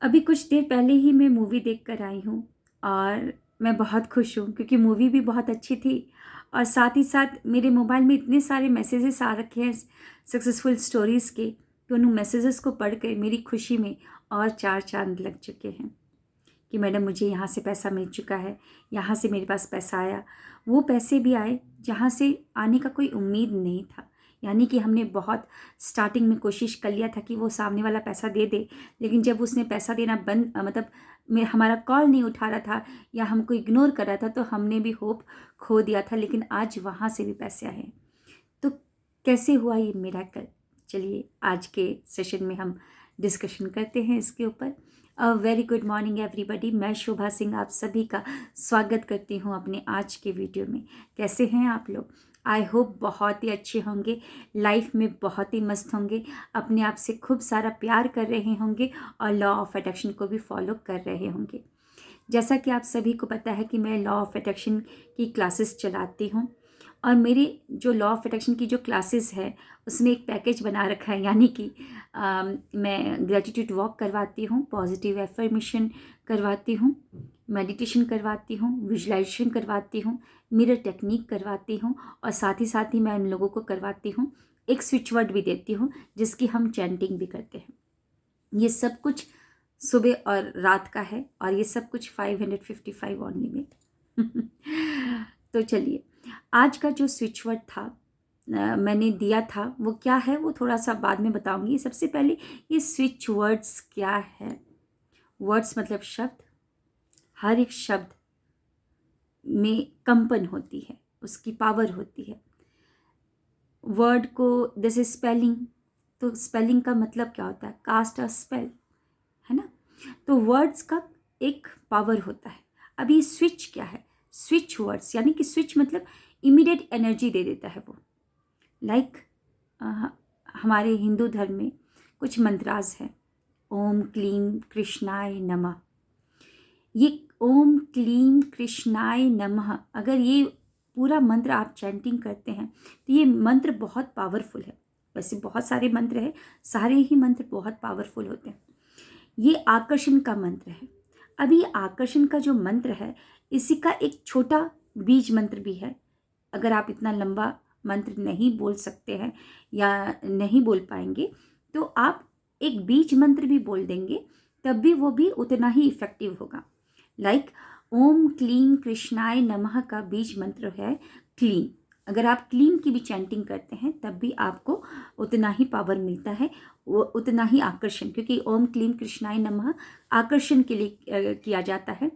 अभी कुछ देर पहले ही मैं मूवी देख कर आई हूँ और मैं बहुत खुश हूँ क्योंकि मूवी भी बहुत अच्छी थी। और साथ ही साथ मेरे मोबाइल में इतने सारे मैसेजेस आ रखे हैं सक्सेसफुल स्टोरीज़ के कि उन मैसेजेस को पढ़ कर मेरी खुशी में और चार चांद लग चुके हैं कि मैडम मुझे यहाँ से पैसा मिल चुका है, यहाँ से मेरे पास पैसा आया। वो पैसे भी आए जहाँ से आने का कोई उम्मीद नहीं था। यानी कि हमने बहुत स्टार्टिंग में कोशिश कर लिया था कि वो सामने वाला पैसा दे दे, लेकिन जब उसने पैसा देना बंद मतलब हमारा कॉल नहीं उठा रहा था या हमको इग्नोर कर रहा था तो हमने भी होप खो दिया था। लेकिन आज वहाँ से भी पैसे आए। तो कैसे हुआ ये मिरेकल? चलिए आज के सेशन में हम डिस्कशन करते हैं इसके ऊपर। वेरी गुड मॉर्निंग एवरीबॉडी, मैं शोभा सिंह आप सभी का स्वागत करती हूँ अपने आज के वीडियो में। कैसे हैं आप लोग? आई होप बहुत ही अच्छे होंगे, लाइफ में बहुत ही मस्त होंगे, अपने आप से खूब सारा प्यार कर रहे होंगे और लॉ ऑफ अट्रैक्शन को भी फॉलो कर रहे होंगे। जैसा कि आप सभी को पता है कि मैं लॉ ऑफ अट्रैक्शन की क्लासेस चलाती हूँ और मेरी जो लॉ ऑफ अट्रैक्शन की जो क्लासेस है उसमें एक पैकेज बना रखा है। यानी कि मैं ग्रेटिट्यूड वॉक करवाती हूँ, पॉजिटिव एफर्मेशन करवाती हूँ, मेडिटेशन करवाती हूँ, विजुलाइजेशन करवाती हूँ, मिरर टेक्निक करवाती हूँ और साथ ही मैं उन लोगों को करवाती हूँ एक स्विच वर्ड भी देती हूँ जिसकी हम चैंटिंग भी करते हैं। ये सब कुछ सुबह और रात का है और ये सब कुछ 555 ओनली में। तो चलिए, आज का जो स्विच वर्ड था मैंने दिया था वो क्या है वो थोड़ा सा बाद में बताऊंगी। सबसे पहले ये स्विच वर्ड्स क्या है? वर्ड्स मतलब शब्द। हर एक शब्द में कंपन होती है, उसकी पावर होती है। वर्ड को जैसे स्पेलिंग, तो स्पेलिंग का मतलब क्या होता है? कास्ट अ स्पेल, है ना? तो वर्ड्स का एक पावर होता है। अब ये स्विच क्या है? स्विच वर्ड्स यानी कि स्विच मतलब इमीडिएट एनर्जी दे देता है वो। लाइक हमारे हिंदू धर्म में कुछ मंत्रास हैं। ओम क्लीम कृष्णाय नमः। ये ओम क्लीम कृष्णाय नमः, अगर ये पूरा मंत्र आप चैंटिंग करते हैं तो ये मंत्र बहुत पावरफुल है। वैसे बहुत सारे मंत्र हैं, सारे ही मंत्र बहुत पावरफुल होते हैं। ये आकर्षण का मंत्र है। अभी आकर्षण का जो मंत्र है इसी का एक छोटा बीज मंत्र भी है। अगर आप इतना लंबा मंत्र नहीं बोल सकते हैं या नहीं बोल पाएंगे तो आप एक बीज मंत्र भी बोल देंगे, तब भी वो भी उतना ही इफेक्टिव होगा। लाइक ओम क्लीम कृष्णाय नमः का बीज मंत्र है क्लीम। अगर आप क्लीम की भी चैंटिंग करते हैं तब भी आपको उतना ही पावर मिलता है, वो उतना ही आकर्षण, क्योंकि ओम क्लीम कृष्णाय नमः आकर्षण के लिए किया जाता है।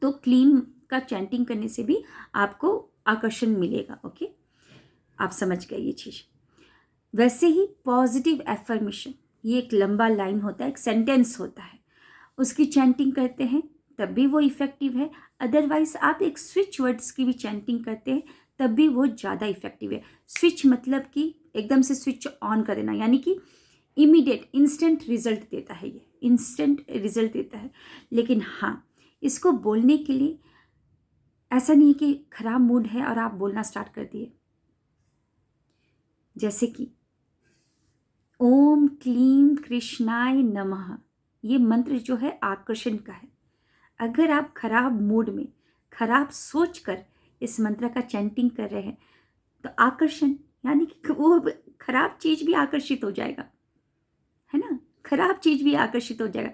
तो क्लीम का चैंटिंग करने से भी आपको आकर्षण मिलेगा। ओके, आप समझ गए ये चीज़। वैसे ही पॉजिटिव एफर्मेशन, ये एक लंबा लाइन होता है, एक सेंटेंस होता है, उसकी चैंटिंग करते हैं तब भी वो इफेक्टिव है। अदरवाइज आप एक स्विच वर्ड्स की भी चैंटिंग करते हैं तब भी वो ज़्यादा इफेक्टिव है। स्विच मतलब कि एकदम से स्विच ऑन कर देना, यानी कि इमीडिएट इंस्टेंट रिजल्ट देता है, ये इंस्टेंट रिजल्ट देता है। लेकिन हाँ, इसको बोलने के लिए ऐसा नहीं है कि खराब मूड है और आप बोलना स्टार्ट कर दिए। जैसे कि ओम क्लीम कृष्णाय नमः, ये मंत्र जो है आकर्षण का है। अगर आप खराब मूड में खराब सोच कर इस मंत्र का चैंटिंग कर रहे हैं तो आकर्षण यानी कि वो खराब चीज भी आकर्षित हो जाएगा, है ना? खराब चीज भी आकर्षित हो जाएगा।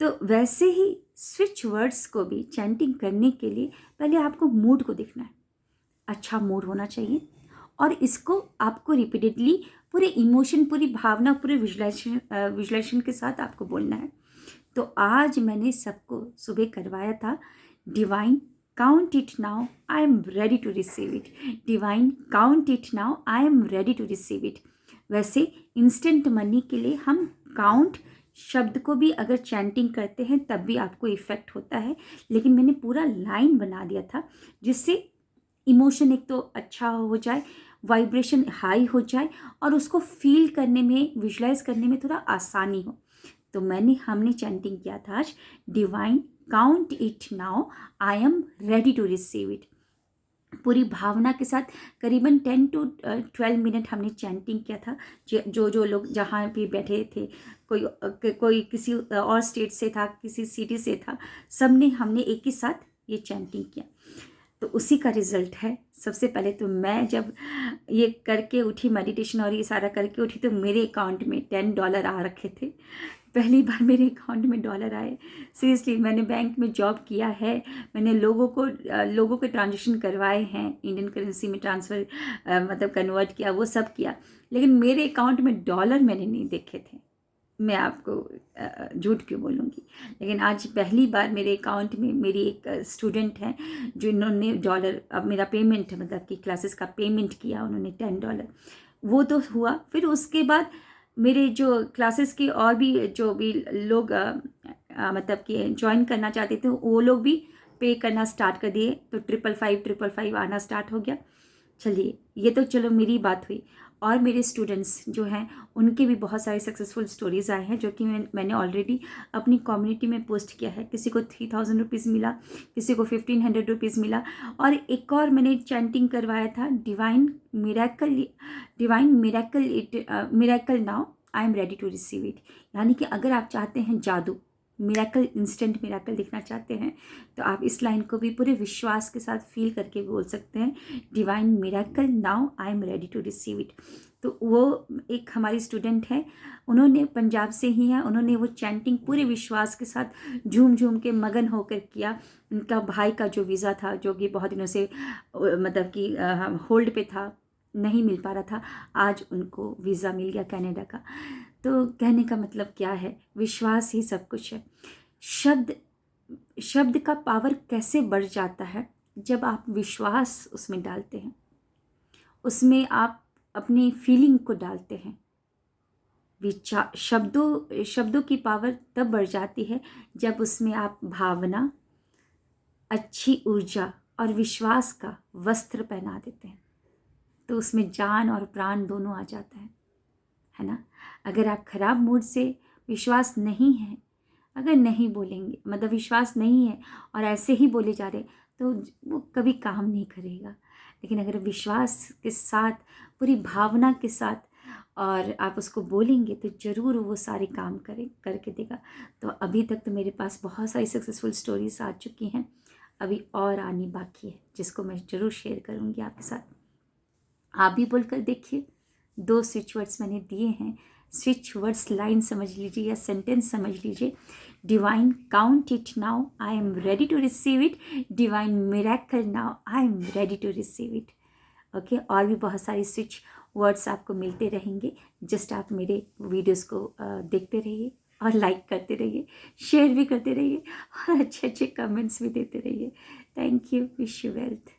तो वैसे ही स्विच वर्ड्स को भी चैंटिंग करने के लिए पहले आपको मूड को देखना है। अच्छा मूड होना चाहिए और इसको आपको रिपीटेडली पूरे इमोशन, पूरी भावना, पूरे विजुलाइजेशन के साथ आपको बोलना है। तो आज मैंने सबको सुबह करवाया था divine count it now I am ready to receive it. Divine count it now I am ready to receive it. वैसे इंस्टेंट मनी के लिए हम काउंट शब्द को भी अगर चैंटिंग करते हैं तब भी आपको इफेक्ट होता है, लेकिन मैंने पूरा लाइन बना दिया था जिससे इमोशन एक तो अच्छा हो जाए, वाइब्रेशन हाई हो जाए और उसको फील करने में, विजुलाइज करने में थोड़ा आसानी हो। तो हमने चैंटिंग किया था आज divine count it now I am ready to receive it. पूरी भावना के साथ करीबन 10 to 12 मिनट हमने चैंटिंग किया था। जो जो लोग जहाँ भी बैठे थे, कोई किसी और स्टेट से था, किसी सिटी से था, हमने एक ही साथ ये चैंटिंग किया। तो उसी का रिजल्ट है। सबसे पहले तो मैं जब ये करके उठी, मेडिटेशन और ये सारा करके उठी, तो मेरे अकाउंट में $10 आ रखे थे। पहली बार मेरे अकाउंट में डॉलर आए। सीरियसली, मैंने बैंक में जॉब किया है, मैंने लोगों के ट्रांजेक्शन करवाए हैं, इंडियन करेंसी में ट्रांसफ़र मतलब कन्वर्ट किया, वो सब किया, लेकिन मेरे अकाउंट में डॉलर मैंने नहीं देखे थे। मैं आपको झूठ क्यों बोलूँगी, लेकिन आज पहली बार मेरे अकाउंट में मेरी एक स्टूडेंट हैं जिन्होंने डॉलर, अब मेरा पेमेंट मतलब कि क्लासेस का पेमेंट किया उन्होंने $10, वो तो हुआ। फिर उसके बाद मेरे जो क्लासेस के और भी जो भी लोग मतलब कि ज्वाइन करना चाहते थे, वो लोग भी पे करना स्टार्ट कर दिए, तो 555 आना स्टार्ट हो गया। चलिए, ये तो चलो मेरी बात हुई। और मेरे स्टूडेंट्स जो हैं उनके भी बहुत सारे सक्सेसफुल स्टोरीज़ आए हैं, जो कि मैंने ऑलरेडी अपनी कम्युनिटी में पोस्ट किया है। किसी को 3000 रुपीज़ मिला, किसी को 1500 रुपीज़ मिला। और एक और मैंने चैंटिंग करवाया था, miracle now I am ready to receive it. यानी कि अगर आप चाहते हैं जादू, मिरेकल, इंस्टेंट मिरेकल देखना चाहते हैं, तो आप इस लाइन को भी पूरे विश्वास के साथ फील करके बोल सकते हैं, divine miracle now I am ready to receive it. तो वो एक हमारी स्टूडेंट है, उन्होंने पंजाब से ही है, उन्होंने वो चैंटिंग पूरे विश्वास के साथ झूम झूम के मगन होकर किया। उनका भाई का जो वीज़ा था, जो कि बहुत दिनों से मतलब कि होल्ड पे था, नहीं मिल पा रहा था, आज उनको वीज़ा मिल गया कनाडा का। तो कहने का मतलब क्या है, विश्वास ही सब कुछ है। शब्द का पावर कैसे बढ़ जाता है जब आप विश्वास उसमें डालते हैं, उसमें आप अपनी फीलिंग को डालते हैं। शब्दों की पावर तब बढ़ जाती है जब उसमें आप भावना, अच्छी ऊर्जा और विश्वास का वस्त्र पहना देते हैं, तो उसमें जान और प्राण दोनों आ जाता है ना। अगर आप खराब मूड से, विश्वास नहीं है, अगर नहीं बोलेंगे, मतलब विश्वास नहीं है और ऐसे ही बोले जा रहे, तो वो कभी काम नहीं करेगा। लेकिन अगर विश्वास के साथ, पूरी भावना के साथ और आप उसको बोलेंगे, तो ज़रूर वो सारे काम करके देगा। तो अभी तक तो मेरे पास बहुत सारी सक्सेसफुल स्टोरीज आ चुकी हैं, अभी और आनी बाकी है, जिसको मैं ज़रूर शेयर करूँगी आपके साथ। आप भी बोलकर देखिए। 2 स्विच वर्ड्स मैंने दिए हैं, स्विच वर्ड्स लाइन समझ लीजिए या सेंटेंस समझ लीजिए। Divine count it now I am ready to receive it, divine miracle now I am ready to receive it. Okay, और भी बहुत सारे स्विच वर्ड्स आपको मिलते रहेंगे। जस्ट आप मेरे वीडियोस को देखते रहिए और लाइक करते रहिए, शेयर भी करते रहिए और अच्छे अच्छे कमेंट्स भी देते रहिए। Thank you, wish you wealth.